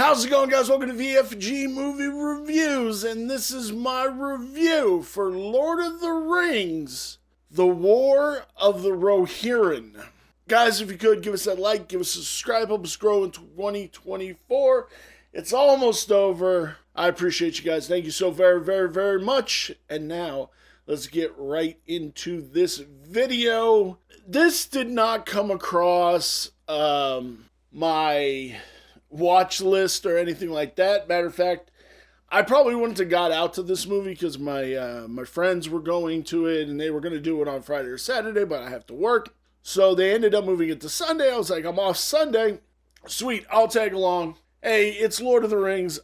How's it going, guys? Welcome to VFG Movie Reviews, and this is my review for Lord of the Rings, The War of the Rohirrim. Guys, if you could, give us that like, give us a subscribe, help us grow in 2024. It's almost over. I appreciate you guys. Thank you so very, very, very much. And now, let's get right into this video. This did not come across my watch list or anything like that. Matter of fact, I probably wouldn't have got out to this movie because my friends were going to it and they were going to do it on Friday or Saturday, but I have to work. So they ended up moving it to Sunday. I was like, I'm off Sunday. Sweet, I'll tag along. Hey, it's Lord of the Rings.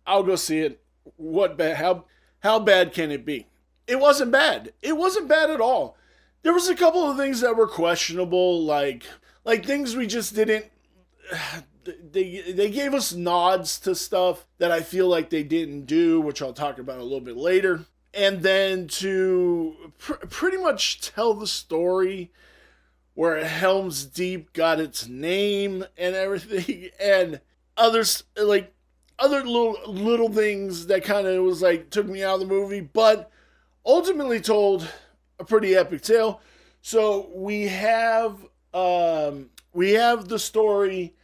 I'll go see it. What bad? How bad can it be? It wasn't bad. It wasn't bad at all. There was a couple of things that were questionable, like things we just didn't. They gave us nods to stuff that I feel like they didn't do, which I'll talk about a little bit later. And then to pretty much tell the story where Helm's Deep got its name and everything, and other little things that kind of was like took me out of the movie, but ultimately told a pretty epic tale. So we have the story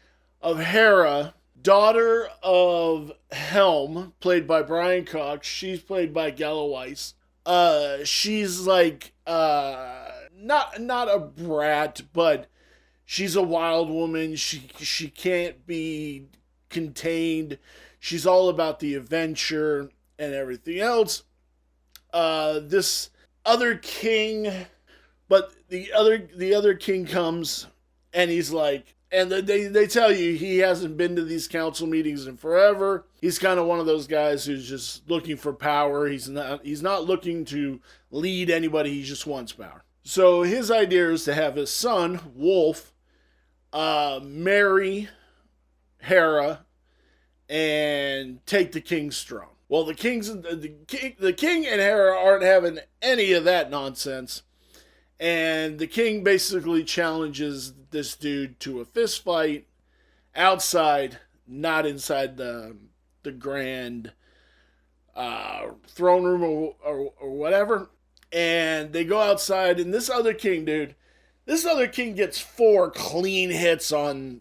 of Hera, daughter of Helm, played by Brian Cox. She's played by Gala Weiss. She's like not a brat, but she's a wild woman. She can't be contained. She's all about the adventure and everything else. This other king, but the other king comes and he's like, and they tell you he hasn't been to these council meetings in forever. He's kind of one of those guys who's just looking for power. He's not looking to lead anybody. He just wants power. So his idea is to have his son, Wolf, marry Hera and take the king's throne. Well, the king and Hera aren't having any of that nonsense. And the king basically challenges this dude to a fist fight outside, not inside the grand throne room or whatever. And they go outside, and this other king gets 4 clean hits on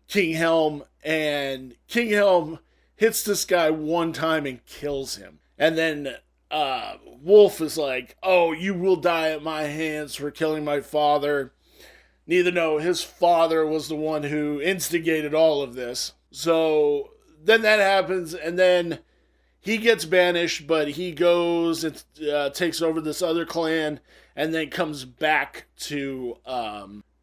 King Helm, and King Helm hits this guy one time and kills him. And then Wolf is like, oh, you will die at my hands for killing my father. Neither know his father was the one who instigated all of this. So then that happens, and then he gets banished, but he goes and takes over this other clan, and then comes back to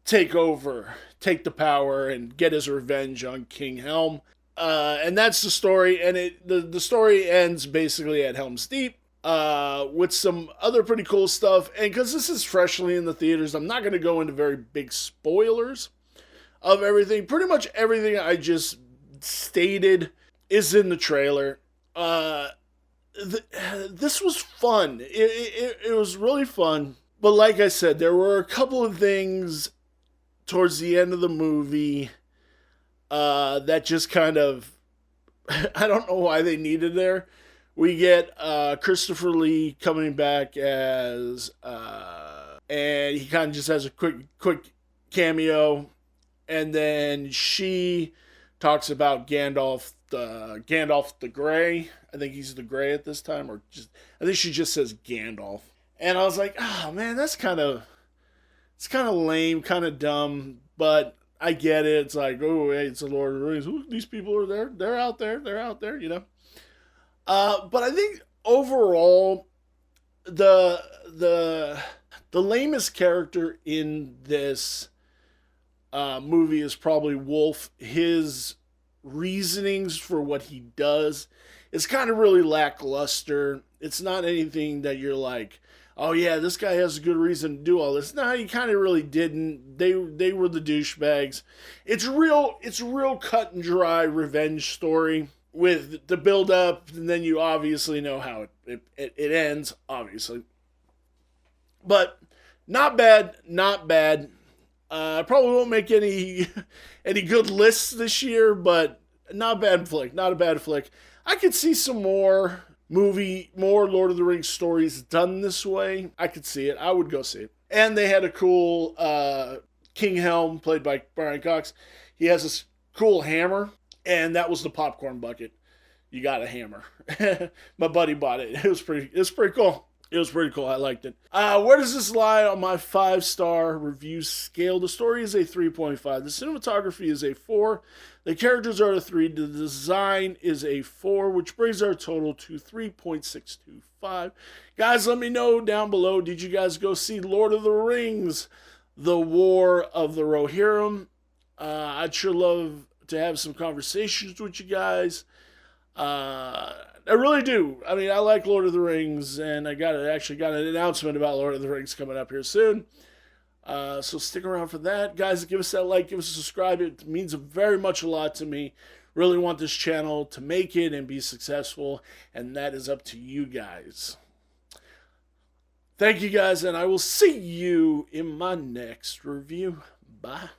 take the power, and get his revenge on King Helm. And that's the story, and the story ends basically at Helm's Deep. With some other pretty cool stuff. And because this is freshly in the theaters, I'm not going to go into very big spoilers of everything. Pretty much everything I just stated is in the trailer. This was fun. It was really fun. But like I said, there were a couple of things towards the end of the movie that just kind of, I don't know why they needed there. We get Christopher Lee coming back as, and he kind of just has a quick cameo, and then she talks about Gandalf the Grey. I think he's the Grey at this time, I think she just says Gandalf, and I was like, oh man, it's kind of lame, kind of dumb, but I get it. It's like, oh, hey, it's the Lord of the Rings. Ooh, these people are there. They're out there, you know. But I think overall, the lamest character in this movie is probably Wolf. His reasonings for what he does is kind of really lackluster. It's not anything that you're like, oh yeah, this guy has a good reason to do all this. No, he kind of really didn't. They were the douchebags. It's real cut and dry revenge story with the build up, and then you obviously know how it ends, obviously. But not bad. I probably won't make any good lists this year, but not a bad flick. Not a bad flick. I could see some more more Lord of the Rings stories done this way. I could see it. I would go see it. And they had a cool King Helm, played by Brian Cox. He has this cool hammer, and that was the popcorn bucket. You got a hammer. My buddy bought it. It was pretty cool. It was pretty cool. I liked it. Where does this lie on my 5-star review scale? The story is a 3.5. The cinematography is a 4. The characters are a 3. The design is a 4, which brings our total to 3.625. Guys, let me know down below. Did you guys go see Lord of the Rings, The War of the Rohirrim? I'd sure love to have some conversations with you guys. I really do. I mean, I like Lord of the Rings, and I actually got an announcement about Lord of the Rings coming up here soon. So stick around for that. Guys, give us that like, give us a subscribe. It means very much a lot to me. Really want this channel to make it and be successful, and that is up to you guys. Thank you guys, and I will see you in my next review. Bye.